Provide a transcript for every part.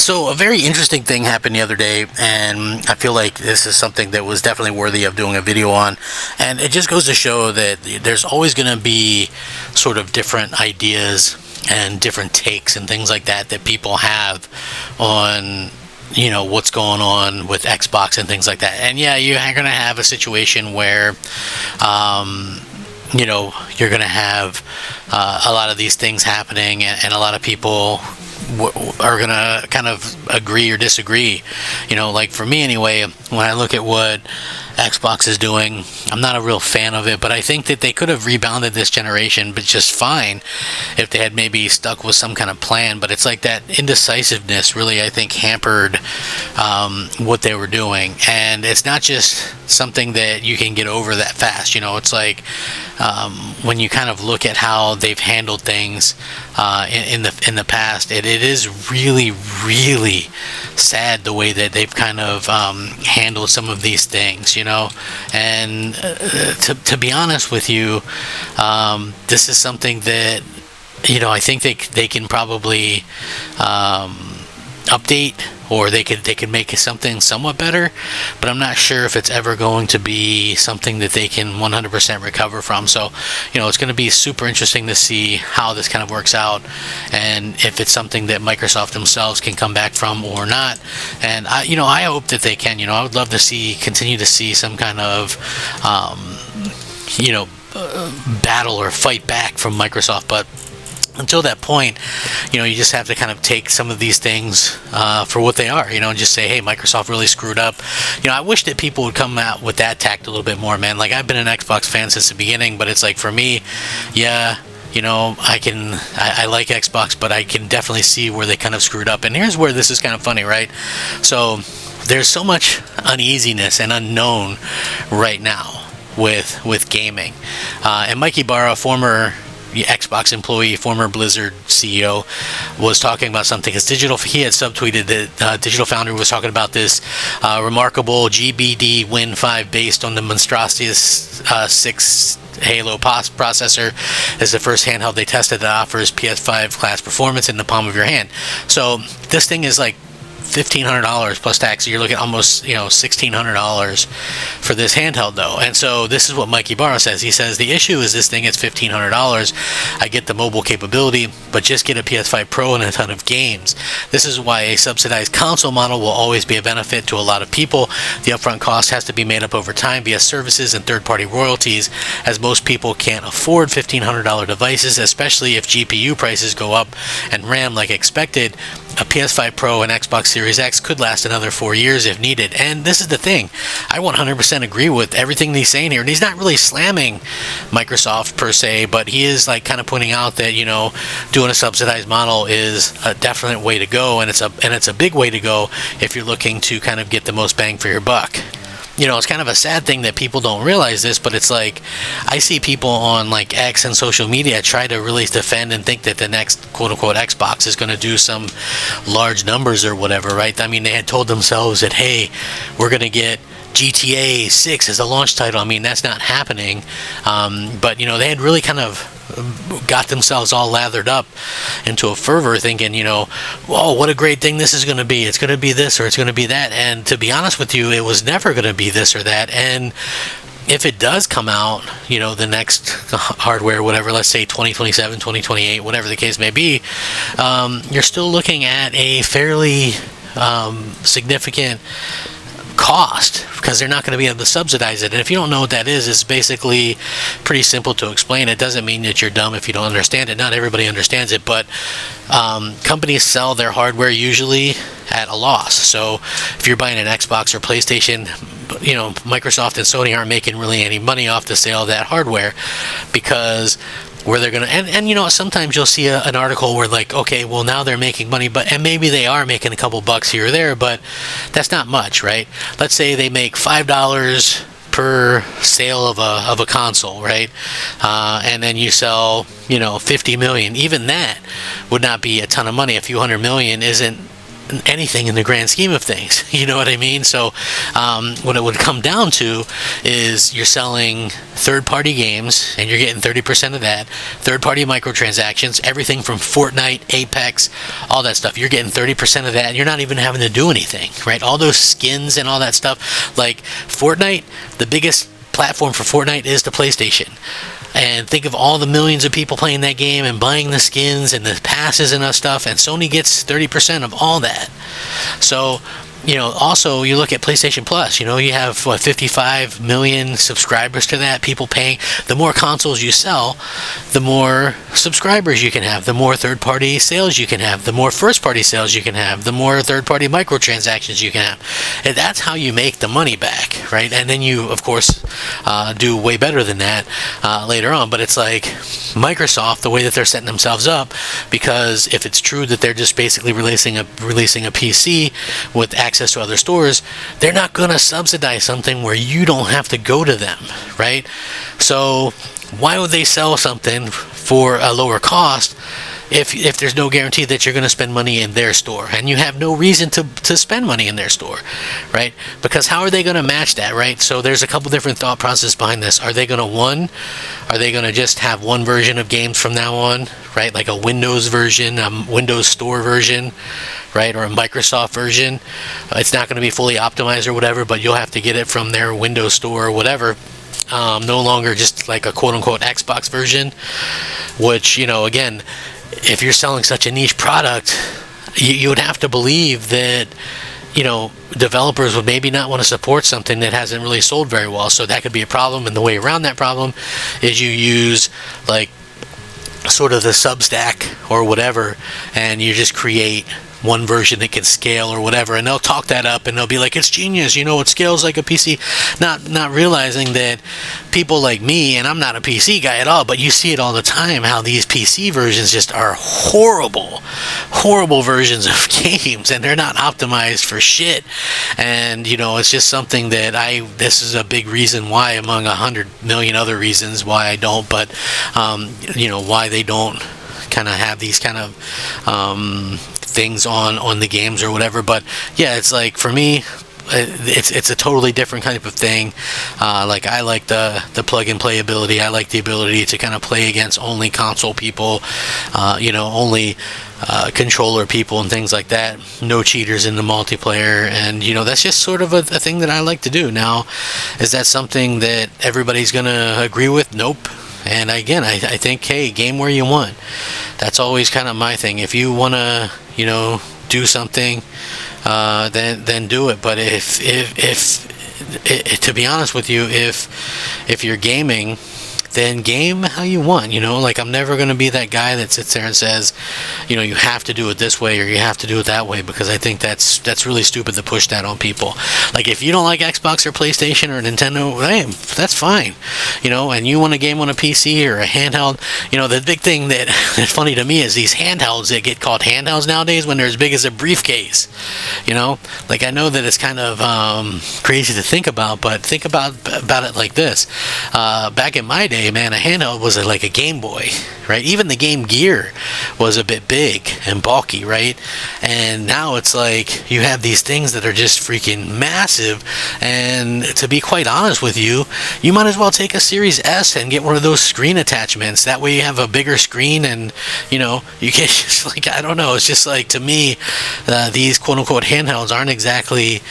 So a very interesting thing happened the other day, and I feel like this is something that was definitely worthy of doing a video on. And it just goes to show that there's always going to be sort of different ideas and different takes and things like that that people have on what's going on with Xbox and things like that. And yeah, you're going to have a situation where you're going to have a lot of these things happening, and a lot of people are going to kind of agree or disagree. Like for me anyway, when I look at what Xbox is doing, I'm not a real fan of it, but I think that they could have rebounded this generation but just fine if they had maybe stuck with some kind of plan. But it's like that indecisiveness really, I think, hampered what they were doing. And it's not just something that you can get over that fast. It's like when you kind of look at how they've handled things in the past, it is really, really sad the way that they've kind of handled some of these things, and to be honest with you, this is something that I think they can probably update, or they could make something somewhat better, but I'm not sure if it's ever going to be something that they can 100% recover from. So it's going to be super interesting to see how this kind of works out, and if it's something that Microsoft themselves can come back from or not. And I hope that they can. I would love to continue to see some kind of battle or fight back from Microsoft. But until that point, you just have to kind of take some of these things for what they are, and just say, hey, Microsoft really screwed up. I wish that people would come out with that tact a little bit more, man. Like, I've been an Xbox fan since the beginning, but it's like, for me, yeah, I like Xbox, but I can definitely see where they kind of screwed up. And here's where this is kind of funny, right? So there's so much uneasiness and unknown right now with gaming. And Mikey Barra, former Xbox employee, former Blizzard CEO, was talking about something. He had subtweeted that Digital Foundry was talking about this remarkable GBD Win 5 based on the monstrosities 6 Halo processor is the first handheld they tested that offers PS5 class performance in the palm of your hand. So this thing is like $1,500 plus tax. You're looking at almost $1,600 for this handheld though. And so this is what Mikey Barra says. He says the issue is this thing is $1,500. I get the mobile capability, but just get a PS5 Pro and a ton of games. This is why a subsidized console model will always be a benefit to a lot of people. The upfront cost has to be made up over time via services and third-party royalties, as most people can't afford $1,500 devices, especially if GPU prices go up and RAM like expected. A PS5 Pro and Xbox Series X could last another 4 years if needed. And this is the thing. I 100% agree with everything he's saying here. And he's not really slamming Microsoft per se, but he is like kind of pointing out that, doing a subsidized model is a definite way to go. And it's a big way to go if you're looking to kind of get the most bang for your buck. It's kind of a sad thing that people don't realize this, but it's like I see people on like X and social media try to really defend and think that the next quote-unquote Xbox is going to do some large numbers or whatever, right? I mean, they had told themselves that, hey, we're going to get GTA 6 as a launch title. I mean, that's not happening. But, they had really kind of got themselves all lathered up into a fervor thinking, whoa, what a great thing this is going to be. It's going to be this or it's going to be that. And to be honest with you, it was never going to be this or that. And if it does come out, the next hardware, whatever, let's say 2027, 2028, whatever the case may be, you're still looking at a fairly significant cost, because they're not going to be able to subsidize it. And if you don't know what that is, it's basically pretty simple to explain. It doesn't mean that you're dumb if you don't understand it. Not everybody understands it, but companies sell their hardware usually at a loss. So if you're buying an Xbox or PlayStation, Microsoft and Sony aren't making really any money off the sale of that hardware, because where they're gonna and sometimes you'll see an article where like, okay, well, now they're making money, and maybe they are making a couple bucks here or there, but that's not much, right? Let's say they make $5 per sale of a console, right? And then you sell 50 million. Even that would not be a ton of money. A few hundred million isn't anything in the grand scheme of things. You know what I mean? So what it would come down to is you're selling third-party games, and you're getting 30% of that. Third-party microtransactions, everything from Fortnite, Apex, all that stuff. You're getting 30% of that, and you're not even having to do anything, right? All those skins and all that stuff. Like Fortnite, the biggest platform for Fortnite is the PlayStation. And think of all the millions of people playing that game and buying the skins and the passes and that stuff, and Sony gets 30% of all that. So, you know, also you look at PlayStation Plus, you know, you have 55 million subscribers to that, people paying. The more consoles you sell, the more subscribers you can have, the more third-party sales you can have, the more first-party sales you can have, the more third-party microtransactions you can have. And that's how you make the money back, right? And then you, of course, do way better than that later on. But it's like Microsoft, the way that they're setting themselves up, because if it's true that they're just basically releasing a PC with access to other stores, they're not going to subsidize something where you don't have to go to them, right? So why would they sell something for a lower cost if there's no guarantee that you're going to spend money in their store, and you have no reason to spend money in their store, right? Because how are they going to match that, right? So there's a couple different thought processes behind this. Are they going to just have one version of games from now on, right? Like a Windows version, a Windows Store version, right? Or a Microsoft version. It's not going to be fully optimized or whatever, but you'll have to get it from their Windows Store or whatever. No longer just like a quote-unquote Xbox version, which, you know, again, if you're selling such a niche product, you would have to believe that, you know, developers would maybe not want to support something that hasn't really sold very well. So that could be a problem, and the way around that problem is you use like sort of the Substack or whatever, and you just create one version that can scale or whatever, and they'll talk that up and they'll be like, it's genius, you know, it scales like a PC, not realizing that people like me, and I'm not a PC guy at all, but you see it all the time, how these PC versions just are horrible versions of games, and they're not optimized for shit. And, you know, it's just something that this is a big reason why, among 100 million other reasons why I don't, but you know, why they don't kind of have these kind of things on the games or whatever. But yeah, it's like, for me, it's a totally different kind of thing. Like, I like the plug and play ability. I like the ability to kind of play against only console people, you know, only controller people and things like that. No cheaters in the multiplayer, and, you know, that's just sort of a thing that I like to do. Now, is that something that everybody's gonna agree with? Nope. And again, I think, hey, game where you want. That's always kind of my thing. If you want to, you know, do something, then do it. But if to be honest with you, if you're gaming, then game how you want, you know. Like, I'm never going to be that guy that sits there and says, you know, you have to do it this way or you have to do it that way, because I think that's really stupid to push that on people. Like, if you don't like Xbox or PlayStation or Nintendo, hey, that's fine, you know, and you want a game on a PC or a handheld. You know, the big thing that's funny to me is these handhelds that get called handhelds nowadays when they're as big as a briefcase, you know. Like, I know that it's kind of crazy to think about, but think about it like this. Back in my day, man, a handheld was like a Game Boy, right? Even the Game Gear was a bit big and bulky, right? And now it's like you have these things that are just freaking massive, and to be quite honest with you, you might as well take a Series S and get one of those screen attachments. That way you have a bigger screen, and, you know, you can just, like, I don't know, it's just like, to me, these quote-unquote handhelds aren't exactly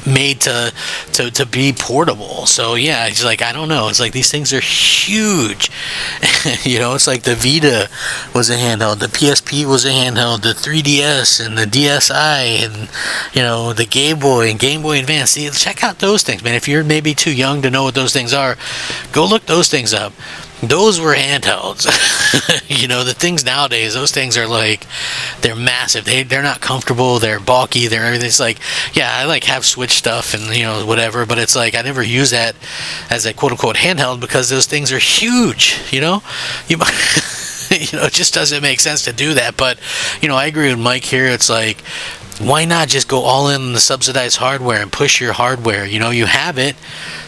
made to be portable. So yeah, it's like, I don't know, it's like these things are huge. You know, it's like the Vita was a handheld, the PSP was a handheld, the 3DS and the DSi, and, you know, the Game Boy and Game Boy Advance. See, check out those things, man. If you're maybe too young to know what those things are, go look those things up. Those were handhelds. You know, the things nowadays, those things are like, they're massive. They're not comfortable. They're bulky. They're everything. It's like, yeah, I like have Switch stuff and, you know, whatever, but it's like I never use that as a quote unquote handheld because those things are huge. You know, you might. You know, it just doesn't make sense to do that. But, you know, I agree with Mike here. It's like, why not just go all in on the subsidized hardware and push your hardware? You know, you have it,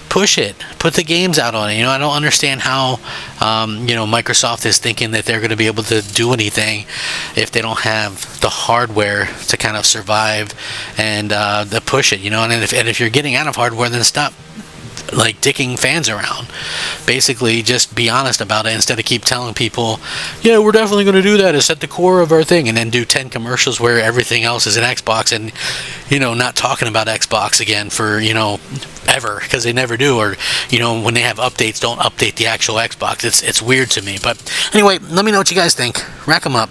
push it, put the games out on it. You know, I don't understand how Microsoft is thinking that they're going to be able to do anything if they don't have the hardware to kind of survive and to push it. You know, and if you're getting out of hardware, then stop like dicking fans around. Basically, just be honest about it instead of keep telling people, yeah, we're definitely going to do that, it's at the core of our thing, and then do 10 commercials where everything else is an Xbox, and not talking about Xbox again for ever, because they never do. Or when they have updates, don't update the actual Xbox. It's weird to me. But anyway, let me know what you guys think. Rack 'em up.